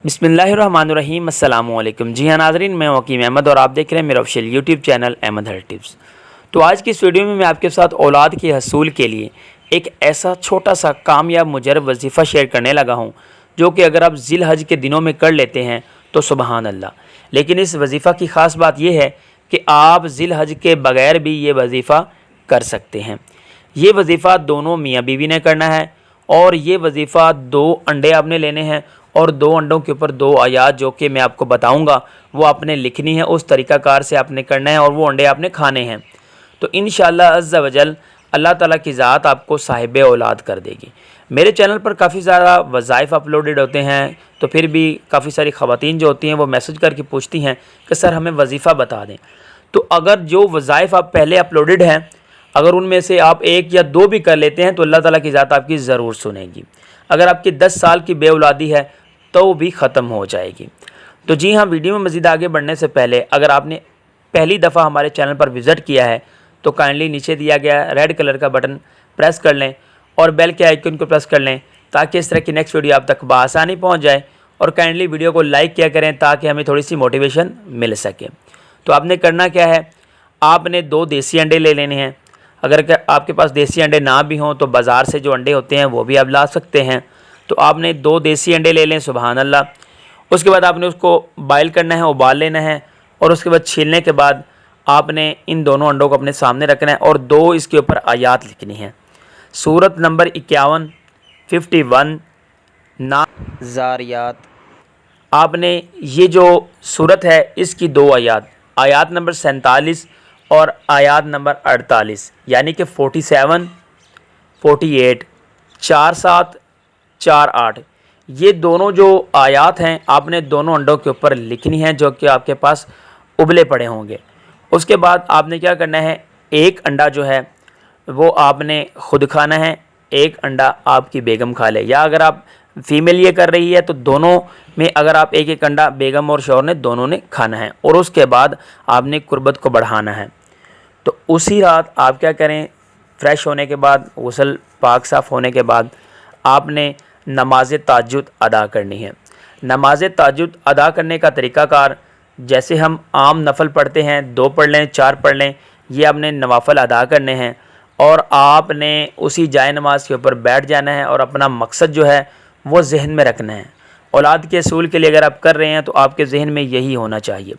बिस्मिल्लाहिर्रहमानिर्रहीम। अस्सलाम वालेकुम। जी हाँ नाज़रीन, मैं वकीम अहमद और आप देख रहे हैं मेरा ऑफिशियल यूट्यूब चैनल अहमद हर टिप्स। तो आज की इस वीडियो में मैं आपके साथ औलाद के हसूल के लिए एक ऐसा छोटा सा कामयाब मुजरब वजीफ़ा शेयर करने लगा हूँ जो कि अगर आप ज़िल हज के दिनों में कर लेते हैं तो सुबहान अल्लाह। लेकिन इस वजीफ़ा की ख़ास बात यह है कि आप ज़िल हज के बग़ैर भी ये वजीफ़ा कर सकते हैं। ये वजीफ़ा दोनों मियाँ बीवी ने करना है और ये वजीफ़ा 2 अंडे आपने लेने हैं और 2 अंडों के ऊपर 2 आयात जो कि मैं आपको बताऊंगा वो आपने लिखनी है, उस तरीक़ाकार से आपने करना है और वो अंडे आपने खाने हैं। तो इंशाअल्लाह अज़्ज़ा वजल अल्लाह ताला की ज़ात आपको साहिब औलाद कर देगी। मेरे चैनल पर काफ़ी ज़्यादा वज़ाइफ़ अपलोडेड होते हैं, तो फिर भी काफ़ी सारी ख़वातीन जो होती हैं वो मैसेज करके पूछती हैं कि सर हमें वजीफ़ा बता दें। तो अगर जो वज़ाइफ़ आप पहले अपलोडेड हैं, अगर उनमें से आप 1 या 2 भी कर लेते हैं तो अल्लाह ताला की ज़ात आपकी ज़रूर सुनेगी। अगर आपकी 10 साल की बेऔलादी है तो वो भी ख़त्म हो जाएगी। तो जी हाँ, वीडियो में मज़ीद आगे बढ़ने से पहले अगर आपने पहली दफ़ा हमारे चैनल पर विज़िट किया है तो काइंडली नीचे दिया गया रेड कलर का बटन प्रेस कर लें और बेल के आइकन को प्रेस कर लें ताकि इस तरह की नेक्स्ट वीडियो आप तक बआसानी पहुँच जाए। और काइंडली वीडियो को लाइक किया करें ताकि हमें थोड़ी सी मोटिवेशन मिल सके। तो आपने करना क्या है, आपने 2 देसी अंडे ले लेने हैं। अगर आपके पास देसी अंडे ना भी हों तो बाज़ार से जो अंडे होते हैं वो भी आप ला सकते हैं। तो आपने 2 देसी अंडे ले लें, सुबहान अल्लाह। उसके बाद आपने उसको बॉयल करना है, उबाल लेना है और उसके बाद छीलने के बाद आपने इन दोनों अंडों को अपने सामने रखना है और 2 इसके ऊपर आयात लिखनी है। सूरत नंबर 51, 51 नाज़ारियात। आपने ये जो सूरत है इसकी 2 आयात, आयात नंबर 47 और आयात नंबर 48 यानी कि 47, 48, 4-7, 4-8, ये दोनों जो आयात हैं आपने दोनों अंडों के ऊपर लिखनी है जो कि आपके पास उबले पड़े होंगे। उसके बाद आपने क्या करना है, एक अंडा जो है वो आपने ख़ुद खाना है, एक अंडा आपकी बेगम खा ले, या अगर आप फ़ीमेल ये कर रही है तो दोनों में अगर आप एक एक अंडा बेगम और शौहर ने दोनों ने खाना है। और उसके बाद आपने कुर्बत को बढ़ाना है। तो उसी रात आप क्या करें, फ़्रेश होने के बाद, गुस्ल पाक साफ़ होने के बाद आपने नमाज तहज्जुद अदा करनी है। नमाज तहज्जुद अदा करने का तरीक़ाकार जैसे हम आम नफल पढ़ते हैं, 2 पढ़ लें, 4 पढ़ लें, ये आपने नवाफ़ल अदा करने हैं और आपने उसी जाए नमाज के ऊपर बैठ जाना है और अपना मकसद जो है वो जहन में रखना है। औलाद के असूल के लिए अगर आप कर रहे हैं तो आपके जहन में यही होना चाहिए।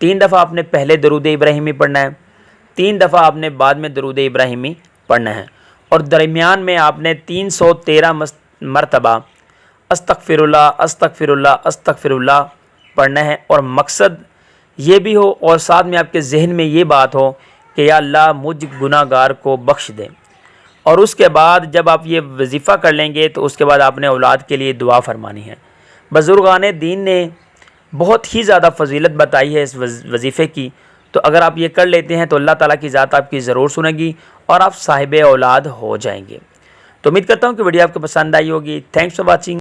3 दफ़ा आपने पहले दरूद इब्राहिमी पढ़ना है, 3 दफ़ा आपने बाद में दरूद इब्राहिमी पढ़ना है और दरमियान में आपने 313 मरतबा अस्तगफिरुल्लाह अस्तगफिरुल्लाह अस्तगफिरुल्लाह पढ़ना है। और मकसद ये भी हो और साथ में आपके जहन में ये बात हो कि या अल्लाह मुझ गुनाहगार को बख्श दे। और उसके बाद जब आप ये वजीफ़ा कर लेंगे तो उसके बाद आपने औलाद के लिए दुआ फरमानी है। बुज़ुर्गान दीन ने बहुत ही ज़्यादा फजीलत बताई है इस वजीफ़े की। तो अगर आप ये कर लेते हैं तो अल्लाह ताला की ज़ात आपकी ज़रूर सुनेगी और आप साहिब औलाद हो जाएंगे। तो उम्मीद करता हूँ कि वीडियो आपको पसंद आई होगी। Thanks for watching.